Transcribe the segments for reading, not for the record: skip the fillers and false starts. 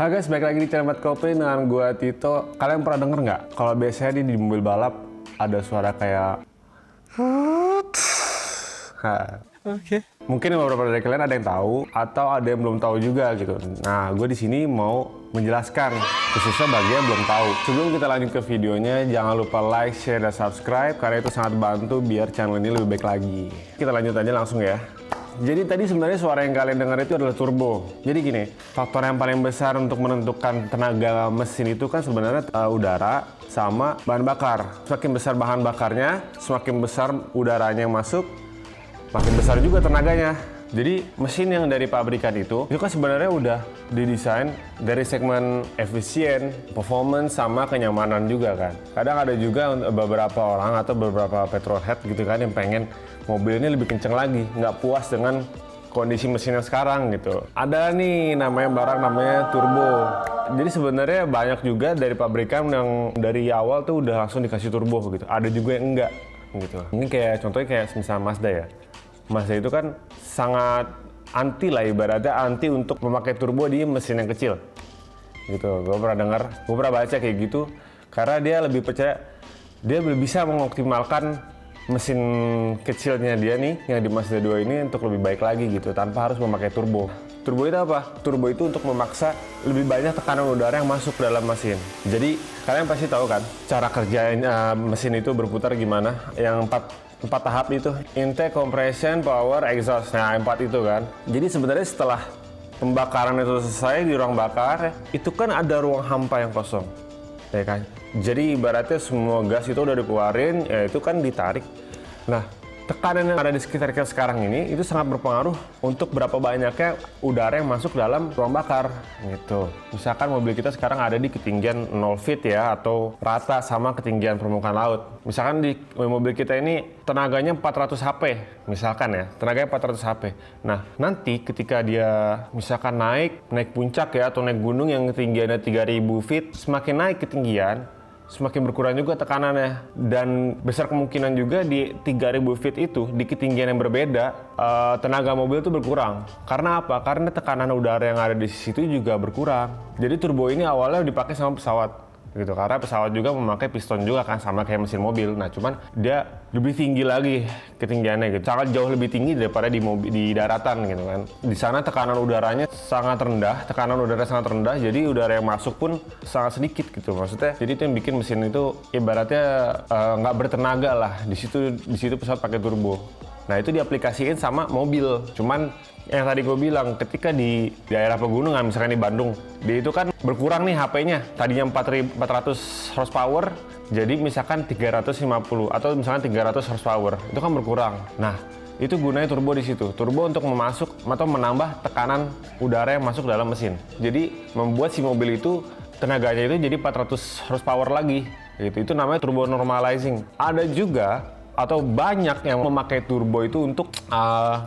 Hai guys, balik lagi di channel Mat Kopi dengan gue Tito. Kalian pernah denger nggak? Kalau biasanya di mobil balap ada suara kayak Oke. mungkin beberapa dari kalian ada yang tahu atau ada yang belum tahu juga gitu. Nah, gue di sini mau menjelaskan khususnya bagi yang belum tahu. Sebelum kita lanjut ke videonya, jangan lupa like, share, dan subscribe karena itu sangat bantu biar channel ini lebih baik lagi. Kita lanjut aja langsung ya. Jadi tadi sebenarnya suara yang kalian dengar itu adalah turbo. Jadi gini, faktor yang paling besar untuk menentukan tenaga mesin itu kan sebenarnya udara sama bahan bakar. Semakin besar bahan bakarnya, semakin besar udaranya yang masuk, makin besar juga tenaganya. Jadi mesin yang dari pabrikan itu kan sebenarnya udah didesain dari segmen efisien, performance, sama kenyamanan juga kan. Kadang ada juga beberapa orang atau beberapa petrolhead gitu kan yang pengen mobil ini lebih kenceng lagi, nggak puas dengan kondisi mesin yang sekarang gitu. Ada nih barang namanya turbo. Jadi sebenarnya banyak juga dari pabrikan yang dari awal tuh udah langsung dikasih turbo gitu. Ada juga yang enggak gitu. Mungkin contohnya kayak misalnya Mazda ya. Mazda itu kan sangat anti lah, ibaratnya anti untuk memakai turbo di mesin yang kecil gitu. Gue pernah dengar, gue pernah baca kayak gitu karena dia lebih percaya dia bisa mengoptimalkan mesin kecilnya dia nih yang di Mazda 2 ini untuk lebih baik lagi gitu tanpa harus memakai turbo. Turbo itu apa? Turbo itu untuk memaksa lebih banyak tekanan udara yang masuk ke dalam mesin. Jadi kalian pasti tahu kan cara kerja mesin itu berputar gimana? Yang empat tahap itu, intake, compression, power, exhaust. Nah, 4 itu kan. Jadi sebenarnya setelah pembakaran itu selesai di ruang bakar, itu kan ada ruang hampa yang kosong, ya kan? Jadi ibaratnya semua gas itu udah dikeluarin, ya itu kan ditarik. Nah, tekanan yang ada di sekitar kita sekarang ini itu sangat berpengaruh untuk berapa banyaknya udara yang masuk dalam ruang bakar gitu. Misalkan mobil kita sekarang ada di ketinggian 0 feet ya, atau rata sama ketinggian permukaan laut. Misalkan di mobil kita ini tenaganya 400 HP misalkan ya, tenaganya 400 HP. Nah, nanti ketika dia misalkan naik puncak ya, atau naik gunung yang ketinggiannya 3000 feet, semakin naik ketinggian semakin berkurang juga tekanannya, dan besar kemungkinan juga di 3000 feet itu di ketinggian yang berbeda tenaga mobil itu berkurang. Karena apa? Karena tekanan udara yang ada di situ juga berkurang. Jadi turbo ini awalnya dipakai sama pesawat gitu, karena pesawat juga memakai piston juga kan, sama kayak mesin mobil. Nah, cuman dia lebih tinggi lagi ketinggiannya gitu, sangat jauh lebih tinggi daripada di daratan gitu kan. Di sana tekanan udaranya sangat rendah, jadi udara yang masuk pun sangat sedikit gitu maksudnya. Jadi itu yang bikin mesin itu ibaratnya nggak bertenaga lah. Di situ pesawat pakai turbo. Nah, itu diaplikasiin sama mobil. Cuman yang tadi gue bilang, ketika di daerah pegunungan, misalkan di Bandung, dia itu kan berkurang nih HP-nya. Tadinya 400 horsepower, jadi misalkan 350 atau misalkan 300 horsepower. Itu kan berkurang. Nah, itu gunanya turbo di situ. Turbo untuk menambah tekanan udara yang masuk dalam mesin. Jadi membuat si mobil itu tenaganya itu jadi 400 horsepower lagi. Gitu. Itu namanya turbo normalizing. Ada juga atau banyak yang memakai turbo itu untuk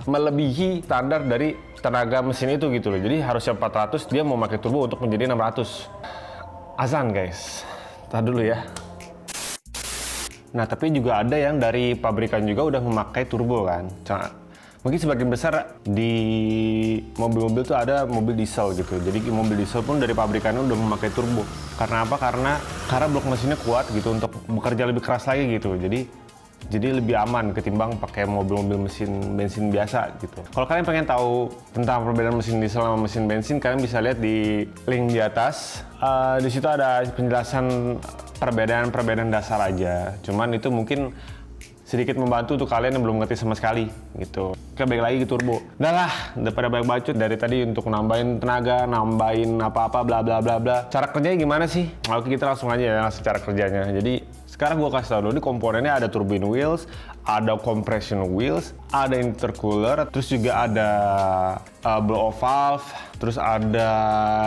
melebihi standar dari tenaga mesin itu gitu loh. Jadi harusnya 400, dia mau pakai turbo untuk menjadi 600. Azan guys, tahan dulu ya. Nah, tapi juga ada yang dari pabrikan juga udah memakai turbo kan. Mungkin sebagian besar di mobil-mobil tuh ada mobil diesel gitu. Jadi mobil diesel pun dari pabrikannya udah memakai turbo. Karena apa? Karena blok mesinnya kuat gitu untuk bekerja lebih keras lagi gitu. Jadi lebih aman ketimbang pakai mobil-mobil mesin bensin biasa gitu. Kalau kalian pengen tahu tentang perbedaan mesin diesel sama mesin bensin, kalian bisa lihat di link di atas. Di situ ada penjelasan perbedaan dasar aja. Cuman itu mungkin sedikit membantu untuk kalian yang belum ngerti sama sekali gitu. Oke, balik lagi ke turbo. Udah lah, daripada banyak bacot dari tadi untuk nambahin tenaga, nambahin apa-apa bla bla bla bla. Cara kerjanya gimana sih? Oke, kita langsung aja ya cara kerjanya. Jadi sekarang gue kasih tau dulu, di komponennya ada turbine wheels, ada compression wheels, ada intercooler, terus juga ada blow off valve, terus ada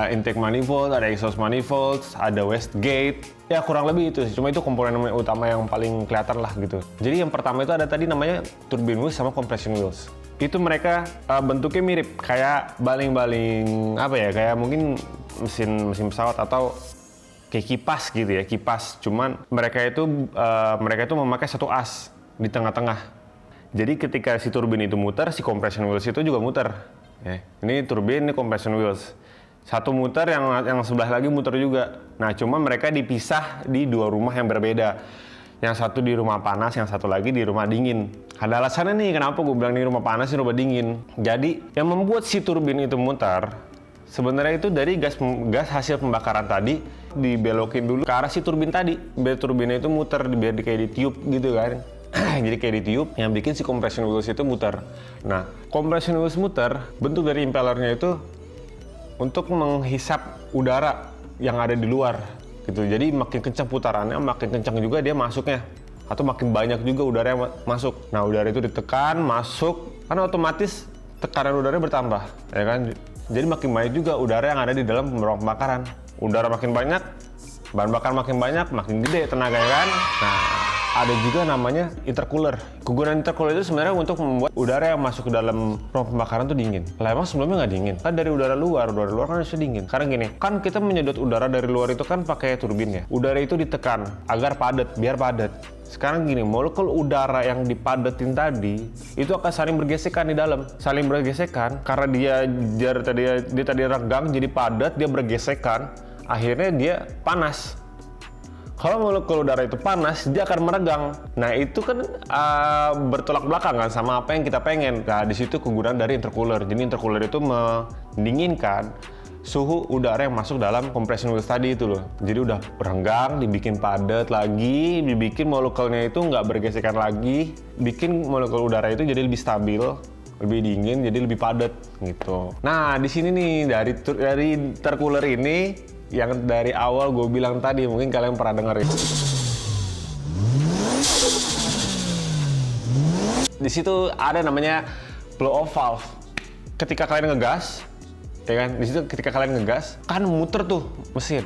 intake manifold, ada exhaust manifold, ada wastegate. Ya kurang lebih itu sih, cuma itu komponen utama yang paling kelihatan lah gitu. Jadi yang pertama itu ada tadi namanya turbine wheels sama compression wheels. Itu mereka bentuknya mirip, kayak baling-baling apa ya, kayak mungkin mesin pesawat atau kayak kipas gitu ya, kipas. Cuman mereka itu memakai satu as di tengah-tengah. Jadi ketika si turbin itu muter, si compression wheels itu juga muter. Ya. Ini turbin, ini compression wheels. Satu muter, yang sebelah lagi muter juga. Nah, cuma mereka dipisah di 2 rumah yang berbeda. Yang satu di rumah panas, yang satu lagi di rumah dingin. Ada alasannya nih kenapa gue bilang di rumah panas, di rumah dingin. Jadi, yang membuat si turbin itu muter, sebenarnya itu dari gas hasil pembakaran tadi dibelokin dulu ke arah si turbin tadi. Biar turbinnya itu muter, biar kayak ditiup gitu kan. Jadi kayak ditiup, yang bikin si compression wheels itu muter. Nah, compression wheels muter, bentuk dari impellernya itu untuk menghisap udara yang ada di luar gitu. Jadi makin kencang putarannya, makin kencang juga dia masuknya, atau makin banyak juga udara yang masuk. Nah, udara itu ditekan, masuk, kan otomatis tekanan udaranya bertambah, ya kan? Jadi makin banyak juga udara yang ada di dalam ruang pembakaran. Udara makin banyak, bahan bakar makin banyak, makin gede tenaganya kan? Nah, ada juga namanya intercooler. Kegunaan intercooler itu sebenarnya untuk membuat udara yang masuk ke dalam ruang pembakaran itu dingin. Lah emang sebelumnya nggak dingin? Kan dari udara luar kan harusnya dingin. Karena gini, kan kita menyedot udara dari luar itu kan pakai turbin ya. Udara itu ditekan agar padat, biar padat. Sekarang gini, molekul udara yang dipadetin tadi itu akan saling bergesekan di dalam. Saling bergesekan karena dia tadi renggang jadi padat, dia bergesekan, akhirnya dia panas. Kalau molekul udara itu panas, dia akan meregang. Nah, itu kan bertolak belakang kan sama apa yang kita pengen. Nah, di situ kegunaan dari intercooler. Jadi intercooler itu mendinginkan suhu udara yang masuk dalam compression wheels tadi itu loh. Jadi udah renggang, dibikin padat lagi, dibikin molekulnya itu nggak bergesekan lagi, bikin molekul udara itu jadi lebih stabil, lebih dingin, jadi lebih padat gitu. Nah, di sini nih dari intercooler ini yang dari awal gue bilang tadi, mungkin kalian pernah dengar itu. Di situ ada namanya blow off valve. Ketika kalian ngegas, ya kan? Di situ ketika kalian ngegas, kan muter tuh mesin.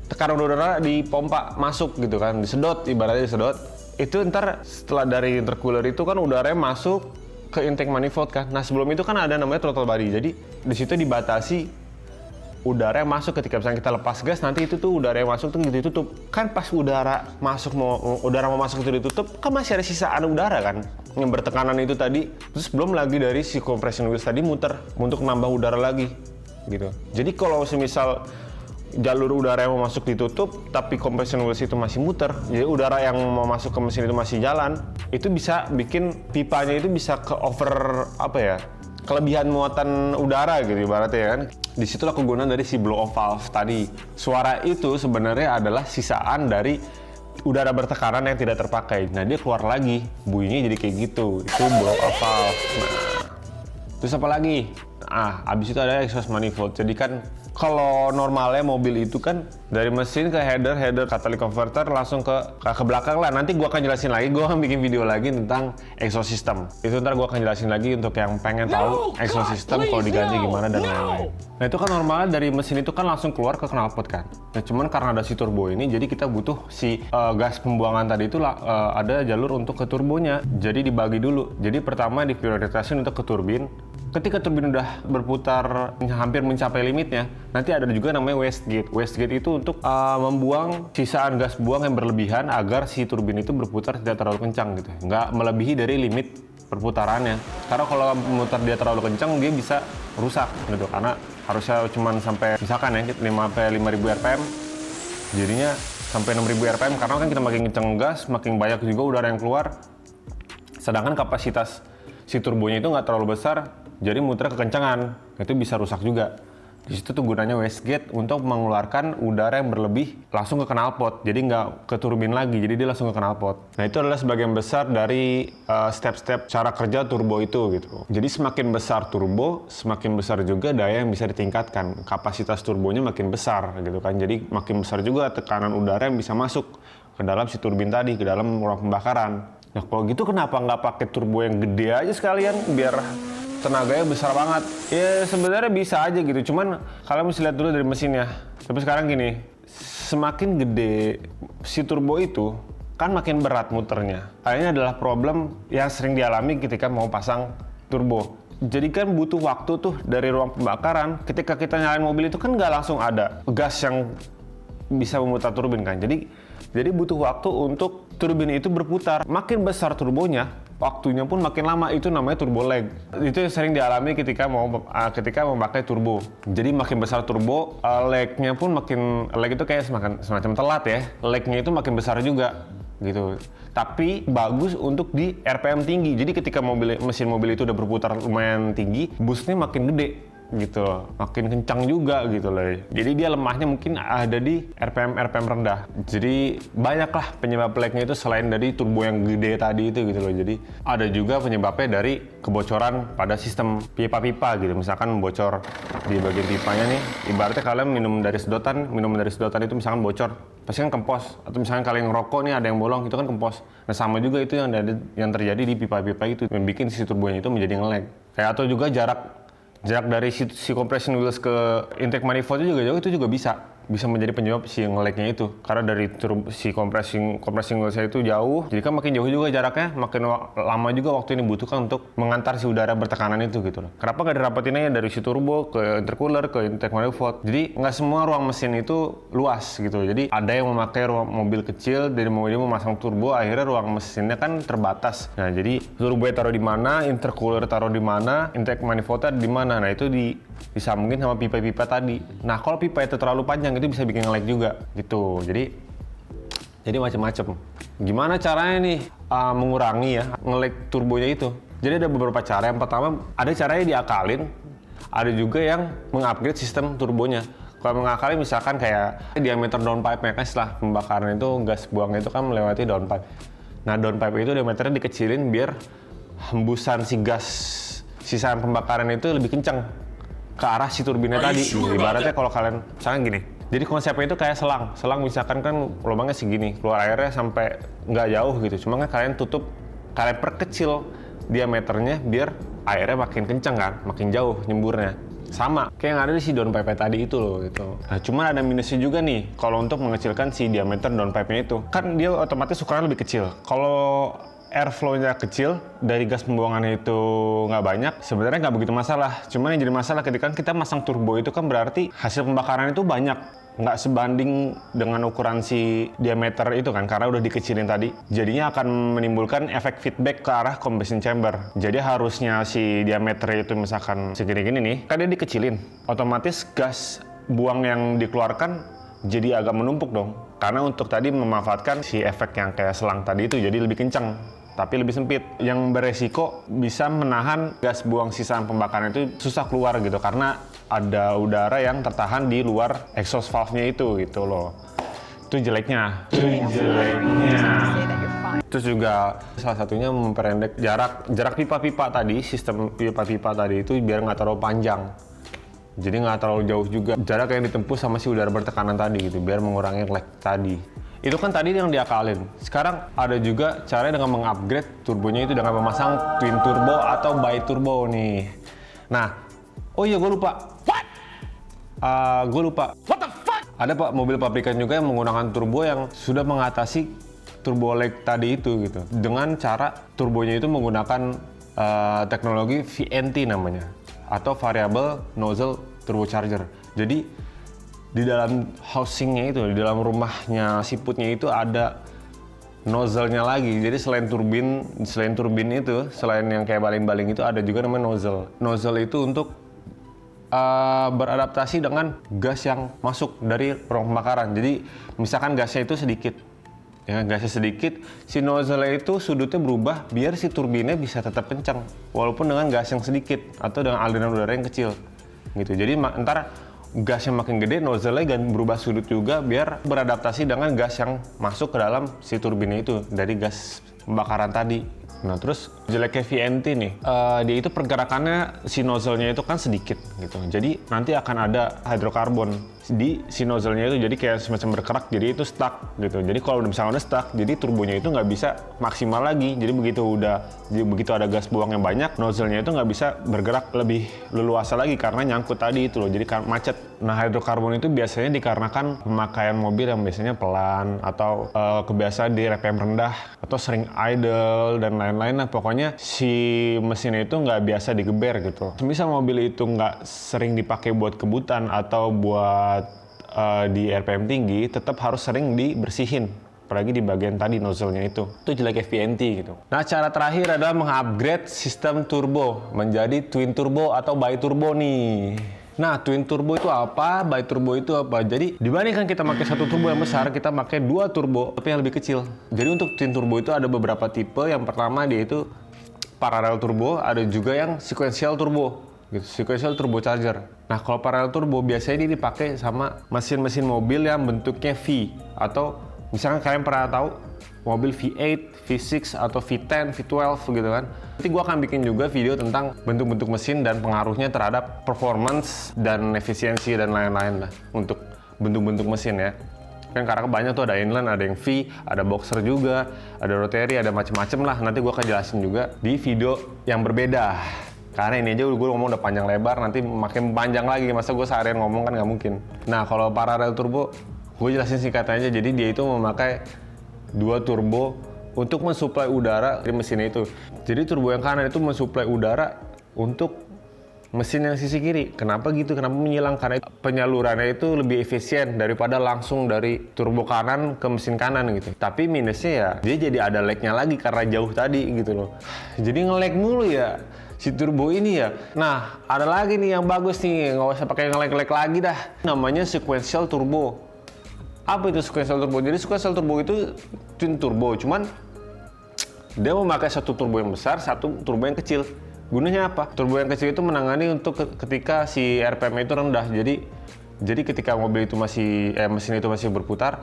Tekanan udara dipompa masuk gitu kan, disedot, ibaratnya disedot. Itu ntar setelah dari intercooler itu kan udaranya masuk ke intake manifold kan. Nah, sebelum itu kan ada namanya throttle body. Jadi di situ dibatasi udara yang masuk. Ketika misalnya kita lepas gas, nanti itu tuh udara yang masuk tuh gitu ditutup. Kan pas udara mau masuk itu ditutup, kan masih ada sisaan udara kan yang bertekanan itu tadi. Terus belum lagi dari si compression wheels tadi muter untuk nambah udara lagi gitu. Jadi kalau semisal jalur udara yang mau masuk ditutup tapi compression wheels itu masih muter, jadi udara yang mau masuk ke mesin itu masih jalan, itu bisa bikin pipanya itu bisa ke over kelebihan muatan udara gitu ibaratnya ya kan. Disitulah kegunaan dari si blow off valve tadi. Suara itu sebenarnya adalah sisaan dari udara bertekanan yang tidak terpakai. Nah, dia keluar lagi, bunyinya jadi kayak gitu. Itu blow off valve. Nah, terus apa lagi? Abis itu ada exhaust manifold. Jadi kan kalau normalnya mobil itu kan dari mesin ke header catalytic converter langsung ke belakang lah. Nanti gua akan jelasin lagi, gua akan bikin video lagi tentang exhaust system. Itu ntar gua akan jelasin lagi untuk yang pengen tahu exhaust system kalau diganti gimana dan lain-lain. Nah, itu kan normalnya dari mesin itu kan langsung keluar ke knalpot kan. Nah, cuman karena ada si turbo ini, jadi kita butuh si gas pembuangan tadi itu ada jalur untuk ke turbonya. Jadi dibagi dulu. Jadi pertama diprioritaskan untuk ke turbin. Ketika turbin udah berputar hampir mencapai limitnya, nanti ada juga namanya wastegate. Wastegate itu untuk membuang sisaan gas buang yang berlebihan agar si turbin itu berputar tidak terlalu kencang gitu. Nggak melebihi dari limit perputarannya. Karena kalau memutar dia terlalu kencang, dia bisa rusak gitu. Karena harusnya cuma sampai misalkan ya 5.000 rpm, jadinya sampai 6.000 rpm. Karena kan kita makin kencang gas, makin banyak juga udara yang keluar. Sedangkan kapasitas si turbonya itu nggak terlalu besar, jadi muter kekencangan, itu bisa rusak juga. Di situ tuh gunanya wastegate untuk mengeluarkan udara yang berlebih langsung ke knalpot, jadi nggak ke turbin lagi, jadi dia langsung ke knalpot. Nah, itu adalah sebagian besar dari step-step cara kerja turbo itu gitu. Jadi semakin besar turbo, semakin besar juga daya yang bisa ditingkatkan. Kapasitas turbonya makin besar gitu kan, jadi makin besar juga tekanan udara yang bisa masuk ke dalam si turbin tadi, ke dalam ruang pembakaran. Nah, kalau gitu kenapa nggak pakai turbo yang gede aja sekalian biar tenaganya besar banget? Ya sebenarnya bisa aja gitu, cuman kalian mesti lihat dulu dari mesinnya. Tapi sekarang gini, semakin gede si turbo itu kan makin berat muternya. Kayaknya adalah problem yang sering dialami ketika mau pasang turbo. Jadi kan butuh waktu tuh dari ruang pembakaran. Ketika kita nyalain mobil itu kan nggak langsung ada gas yang bisa memutar turbin kan. Jadi butuh waktu untuk turbin itu berputar. Makin besar turbonya, waktunya pun makin lama. Itu namanya turbo lag. Itu yang sering dialami ketika memakai turbo. Jadi makin besar turbo, lag-nya pun makin, lag itu kayak semacam telat ya. Lag-nya itu makin besar juga gitu. Tapi bagus untuk di RPM tinggi. Jadi ketika mesin mobil itu udah berputar lumayan tinggi, boostnya makin gede gitu, makin kencang juga gitu loh. Jadi dia lemahnya mungkin ada di RPM rendah. Jadi banyaklah penyebab lagnya itu selain dari turbo yang gede tadi itu gitu loh. Jadi ada juga penyebabnya dari kebocoran pada sistem pipa-pipa gitu. Misalkan bocor di bagian pipanya nih, ibaratnya kalian minum dari sedotan itu misalkan bocor, pasti kan kempos. Atau misalkan kalian ngerokok nih ada yang bolong, itu kan kempos. Nah sama juga itu yang terjadi di pipa-pipa itu, yang bikin si turbonya itu menjadi nge-lag. Kayak atau juga jarak dari si compression wheels ke intake manifold itu juga bisa menjadi penyebab si nge-lag-nya itu. Karena dari si compressing wheels-nya itu jauh, jadi kan makin jauh juga jaraknya, makin lama juga waktu ini butuhkan untuk mengantar si udara bertekanan itu gitu loh. Kenapa nggak dirapatin aja dari si turbo ke intercooler ke intake manifold? Jadi nggak semua ruang mesin itu luas gitu. Jadi ada yang memakai ruang mobil kecil, dari mobilnya memasang turbo, akhirnya ruang mesinnya kan terbatas. Nah jadi turbo taruh di mana, intercooler taruh di mana, intake manifoldnya di mana. Nah itu disambungin sama pipa-pipa tadi. Nah kalau pipa itu terlalu panjang itu bisa bikin nge-lag juga gitu. Jadi macam-macam. Gimana caranya nih mengurangi ya nge-lag turbonya itu? Jadi ada beberapa cara. Yang pertama ada caranya diakalin, ada juga yang mengupgrade sistem turbonya. Kalau mengakalin misalkan kayak diameter downpipe-nya kan setelah pembakaran itu gas buangnya itu kan melewati downpipe. Nah downpipe itu diameternya dikecilin biar hembusan si gas sisaan pembakaran itu lebih kencang ke arah si turbinnya tadi. Ibaratnya kalau kalian misalkan gini, jadi konsepnya itu kayak selang misalkan kan lubangnya segini, keluar airnya sampai nggak jauh gitu, cuma kan kalian perkecil diameternya biar airnya makin kencang kan, makin jauh nyemburnya. Sama kayak yang ada di si downpipe tadi itu loh gitu. Nah cuman ada minusnya juga nih kalau untuk mengecilkan si diameter downpipe-nya itu, kan dia otomatis ukurannya lebih kecil. Kalau airflow-nya kecil, dari gas pembuangannya itu nggak banyak, sebenarnya nggak begitu masalah. Cuman yang jadi masalah ketika kita masang turbo itu kan berarti hasil pembakaran itu banyak. Nggak sebanding dengan ukuran si diameter itu kan, karena udah dikecilin tadi. Jadinya akan menimbulkan efek feedback ke arah combustion chamber. Jadi harusnya si diameter itu misalkan segini-gini nih, kan dia dikecilin. Otomatis gas buang yang dikeluarkan jadi agak menumpuk dong. Karena untuk tadi memanfaatkan si efek yang kayak selang tadi itu jadi lebih kencang, tapi lebih sempit, yang beresiko bisa menahan gas buang sisaan pembakaran itu susah keluar gitu karena ada udara yang tertahan di luar exhaust valve-nya itu gitu loh. Itu jeleknya. Terus juga salah satunya memperendek jarak pipa-pipa tadi, sistem pipa-pipa tadi itu biar nggak terlalu panjang. Jadi nggak terlalu jauh juga jarak yang ditempuh sama si udara bertekanan tadi gitu, biar mengurangi lag tadi. Itu kan tadi yang diakalin. Sekarang ada juga cara dengan mengupgrade turbonya itu dengan memasang twin turbo atau bi-turbo nih. Nah, oh iya gue lupa. What the fuck? Ada pak mobil pabrikan juga yang menggunakan turbo yang sudah mengatasi turbo lag tadi itu gitu. Dengan cara turbonya itu menggunakan teknologi VNT namanya, atau Variable Nozzle Turbocharger. Jadi di dalam housingnya itu, di dalam rumahnya siputnya itu ada nozzle-nya lagi. Jadi selain turbin itu, selain yang kayak baling-baling itu ada juga namanya nozzle. Nozzle itu untuk beradaptasi dengan gas yang masuk dari ruang pembakaran. Jadi misalkan gasnya itu sedikit, ya gasnya sedikit, si nozzle itu sudutnya berubah biar si turbinnya bisa tetap kencang walaupun dengan gas yang sedikit atau dengan aliran udara yang kecil gitu. Jadi ntar gas yang makin gede, nozzle-nya berubah sudut juga biar beradaptasi dengan gas yang masuk ke dalam si turbinnya itu dari gas pembakaran tadi. Nah terus jeleknya VNT nih, dia itu pergerakannya si nozzle-nya itu kan sedikit gitu. Jadi nanti akan ada hidrokarbon di si nozzle-nya itu, jadi kayak semacam berkerak, jadi itu stuck gitu. Jadi kalau misalnya udah stuck, jadi turbonya itu nggak bisa maksimal lagi. Jadi begitu ada gas buang yang banyak, nozzle-nya itu nggak bisa bergerak lebih leluasa lagi karena nyangkut tadi itu loh, jadi macet. Nah hidrokarbon itu biasanya dikarenakan pemakaian mobil yang biasanya pelan atau kebiasaan di RPM rendah atau sering idle dan lain-lain. Nah pokoknya si mesinnya itu nggak biasa digeber gitu. Misal mobil itu nggak sering dipakai buat kebutan atau buat di RPM tinggi, tetap harus sering dibersihin apalagi di bagian tadi nozzle-nya itu jelek FVNT gitu. Nah, cara terakhir adalah mengupgrade sistem turbo menjadi twin turbo atau bi-turbo nih. Nah, twin turbo itu apa? Bi-turbo itu apa? Jadi dibandingkan kita pakai satu turbo yang besar, kita pakai dua turbo tapi yang lebih kecil. Jadi untuk twin turbo itu ada beberapa tipe. Yang pertama dia itu parallel turbo, ada juga yang sequential turbo. Gitu, sequential turbocharger. Nah, kalau parallel turbo biasanya ini dipakai sama mesin-mesin mobil yang bentuknya V, atau misalkan kalian pernah tahu mobil V8, V6 atau V10, V12 gitu kan. Nanti gue akan bikin juga video tentang bentuk-bentuk mesin dan pengaruhnya terhadap performance dan efisiensi dan lain-lain lah untuk bentuk-bentuk mesin ya. Kan karena banyak tuh, ada inline, ada yang V, ada boxer juga, ada rotary, ada macem-macem lah. Nanti gue akan jelasin juga di video yang berbeda. Karena ini aja gue ngomong udah panjang lebar, nanti makin panjang lagi. Masa gue seharian ngomong kan nggak mungkin. Nah, kalau parallel turbo, gue jelasin singkat aja. Jadi dia itu memakai dua turbo untuk mensuplai udara dari mesin itu. Jadi turbo yang kanan itu mensuplai udara untuk mesin yang sisi kiri. Kenapa gitu? Kenapa menyilang? Karena penyalurannya itu lebih efisien daripada langsung dari turbo kanan ke mesin kanan gitu. Tapi minusnya ya, dia jadi ada lag-nya lagi karena jauh tadi gitu loh. Jadi nge-lag mulu ya si turbo ini ya. Nah, ada lagi nih yang bagus nih, nggak usah pakai nge-lag lagi dah. Namanya sequential turbo. Apa itu sequential turbo? Jadi sequential turbo itu twin turbo, cuman dia memakai satu turbo yang besar, satu turbo yang kecil. Gunanya apa? Turbo yang kecil itu menangani untuk ketika si RPM itu rendah. Jadi ketika mobil itu mesin itu masih berputar,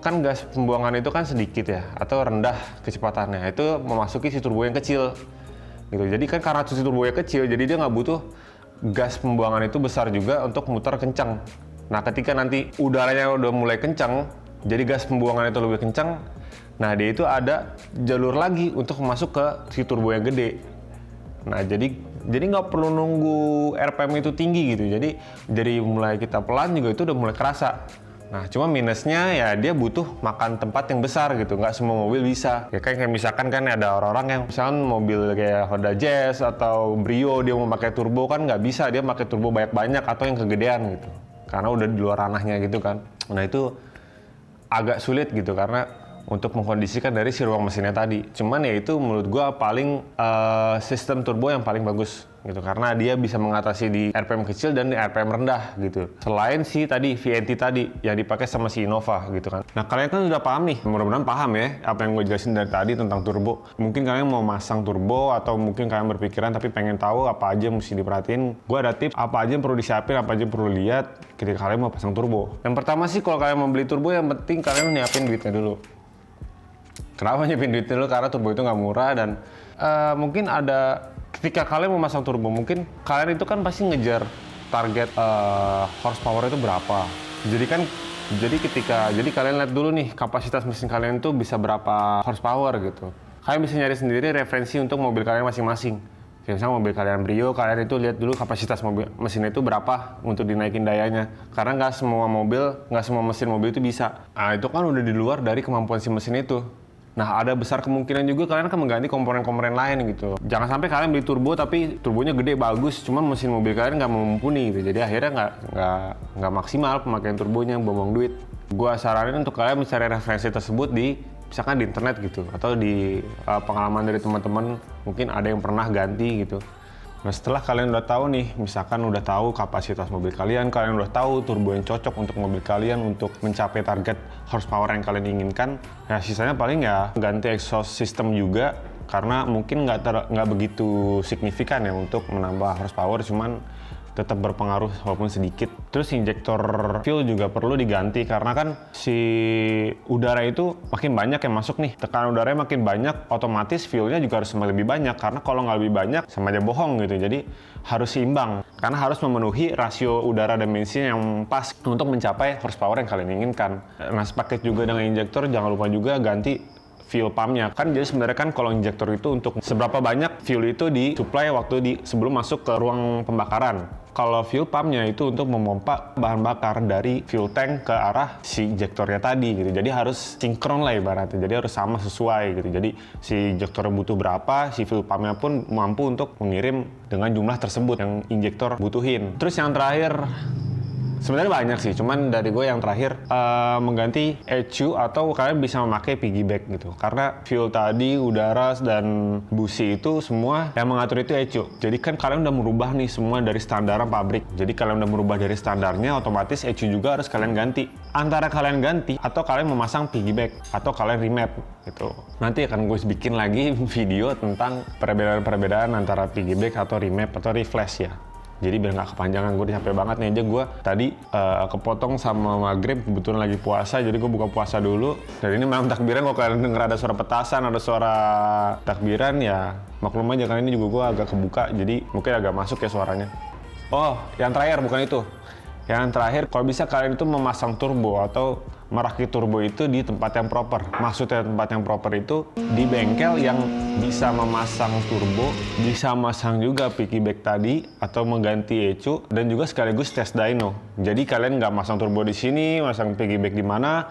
kan gas pembuangan itu kan sedikit ya, atau rendah kecepatannya. Itu memasuki si turbo yang kecil. Gitu. Jadi kan karena si turbo yang kecil, jadi dia nggak butuh gas pembuangan itu besar juga untuk muter kencang. Nah, ketika nanti udaranya udah mulai kencang, jadi gas pembuangan itu lebih kencang, nah dia itu ada jalur lagi untuk masuk ke si turbo yang gede. Nah, jadi nggak perlu nunggu RPM itu tinggi gitu. Jadi dari mulai kita pelan juga itu udah mulai kerasa. Nah, cuma minusnya ya dia butuh makan tempat yang besar gitu. Nggak semua mobil bisa. Ya kayak misalkan kan ada orang-orang yang misalkan mobil kayak Honda Jazz atau Brio dia mau pakai turbo kan nggak bisa. Dia pakai turbo banyak-banyak atau yang kegedean gitu. Karena udah di luar ranahnya gitu kan. Nah, itu agak sulit gitu karena untuk mengkondisikan dari si ruang mesinnya tadi. Cuman ya itu menurut gua paling sistem turbo yang paling bagus gitu karena dia bisa mengatasi di RPM kecil dan di RPM rendah gitu. Selain si tadi VNT tadi yang dipakai sama si Innova gitu kan. Nah, kalian kan udah paham nih, mudah-mudahan paham ya apa yang gue jelasin dari tadi tentang turbo. Mungkin kalian mau masang turbo atau mungkin kalian berpikiran tapi pengen tahu apa aja yang mesti diperhatiin. Gue ada tips apa aja yang perlu disiapin, apa aja yang perlu lihat ketika kalian mau pasang turbo. Yang pertama sih kalau kalian mau beli turbo yang penting kalian nyiapin duitnya dulu. Kenapa nyiapin duitnya dulu? Karena turbo itu nggak murah dan mungkin ada ketika kalian mau masang turbo, mungkin kalian itu kan pasti ngejar target horsepower itu berapa. Jadi kalian lihat dulu nih kapasitas mesin kalian itu bisa berapa horsepower gitu. Kalian bisa nyari sendiri referensi untuk mobil kalian masing-masing. Misalnya mobil kalian Brio, kalian itu lihat dulu kapasitas mesin itu berapa untuk dinaikin dayanya. Karena nggak semua mesin mobil itu bisa. Nah, itu kan udah di luar dari kemampuan si mesin itu. Nah, ada besar kemungkinan juga kalian akan mengganti komponen-komponen lain gitu. Jangan sampai kalian beli turbo tapi turbonya gede bagus, cuman mesin mobil kalian nggak mumpuni gitu. Jadi akhirnya nggak maksimal pemakaian turbonya, buang duit. Gua saranin untuk kalian mencari referensi tersebut misalkan di internet gitu atau di pengalaman dari teman-teman, mungkin ada yang pernah ganti gitu. Nah, setelah kalian udah tahu nih, misalkan udah tahu kapasitas mobil kalian udah tahu turbo yang cocok untuk mobil kalian untuk mencapai target horsepower yang kalian inginkan, ya sisanya paling ya ganti exhaust system juga, karena mungkin nggak begitu signifikan ya untuk menambah horsepower, cuman tetap berpengaruh walaupun sedikit. Terus injektor fuel juga perlu diganti karena kan si udara itu makin banyak yang masuk nih. Tekanan udaranya makin banyak, otomatis fuelnya juga harus lebih banyak. Karena kalau nggak lebih banyak sama aja bohong gitu. Jadi harus seimbang. Karena harus memenuhi rasio udara dan bensin yang pas untuk mencapai horsepower yang kalian inginkan. Nah, sepaket juga dengan injektor, jangan lupa juga ganti fuel pumpnya. Kan jadi sebenarnya kan kalau injektor itu untuk seberapa banyak fuel itu disuplai waktu sebelum masuk ke ruang pembakaran. Kalau fuel pumpnya itu untuk memompa bahan bakar dari fuel tank ke arah si injektornya tadi gitu. Jadi harus sinkron lah ibaratnya. Jadi harus sama sesuai gitu. Jadi si injektornya butuh berapa, si fuel pumpnya pun mampu untuk mengirim dengan jumlah tersebut yang injektor butuhin. Terus yang terakhir, Sebenarnya banyak sih, cuman dari gue yang terakhir mengganti ECU atau kalian bisa memakai piggyback gitu. Karena fuel tadi, udara dan busi itu semua yang mengatur itu ECU. Jadi kan kalian udah merubah nih semua dari standar pabrik. Jadi kalian udah merubah dari standarnya, otomatis ECU juga harus kalian ganti. Antara kalian ganti atau kalian memasang piggyback atau kalian remap gitu. Nanti akan gue bikin lagi video tentang perbedaan-perbedaan antara piggyback atau remap atau reflash ya. Jadi biar nggak kepanjangan, gue udah capek banget nih aja gue tadi kepotong sama maghrib, kebetulan lagi puasa, jadi gue buka puasa dulu. Dan ini malam takbiran, kalau kalian denger ada suara petasan, ada suara takbiran ya maklum aja, karena ini juga gue agak kebuka, jadi mungkin agak masuk ya suaranya. Oh, yang terakhir bukan itu. Yang terakhir, kalau bisa kalian itu memasang turbo atau merakit turbo itu di tempat yang proper. Maksudnya tempat yang proper itu di bengkel yang bisa memasang turbo, bisa masang juga piggyback tadi atau mengganti ECU dan juga sekaligus tes dyno. Jadi kalian nggak masang turbo di sini, masang piggyback di mana,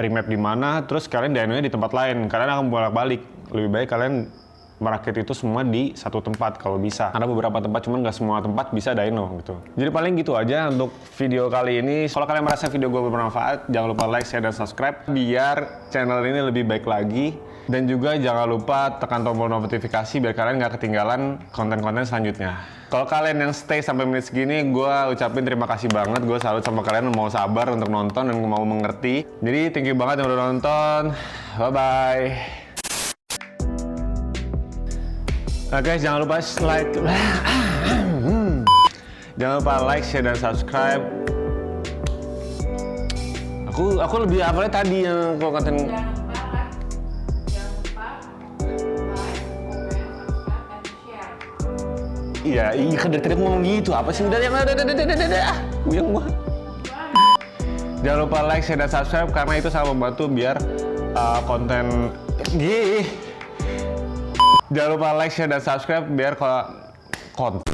remap di mana, terus kalian dynonya di tempat lain. Kalian akan bolak-balik. Lebih baik kalian merakit itu semua di satu tempat kalau bisa. Ada beberapa tempat, cuman nggak semua tempat bisa dyno gitu. Jadi paling gitu aja untuk video kali ini. Kalau kalian merasa video gue bermanfaat, jangan lupa like, share, dan subscribe biar channel ini lebih baik lagi. Dan juga jangan lupa tekan tombol notifikasi biar kalian nggak ketinggalan konten-konten selanjutnya. Kalau kalian yang stay sampai menit segini, gue ucapin terima kasih banget. Gue salut sama kalian mau sabar untuk nonton dan mau mengerti. Jadi thank you banget yang udah nonton. Bye-bye. Guys, jangan lupa like, jangan lupa like, share, dan subscribe. Aku lebih hafalnya tadi yang kalau konten. Jangan lupa like, comment, subscribe, dan share. Iya, kan dari tadi aku ngomong gitu. Apa sih? Udah, uyang gua. Jangan lupa like, share, dan subscribe karena itu sangat membantu biar konten. Jangan lupa like, share, dan subscribe biar konten.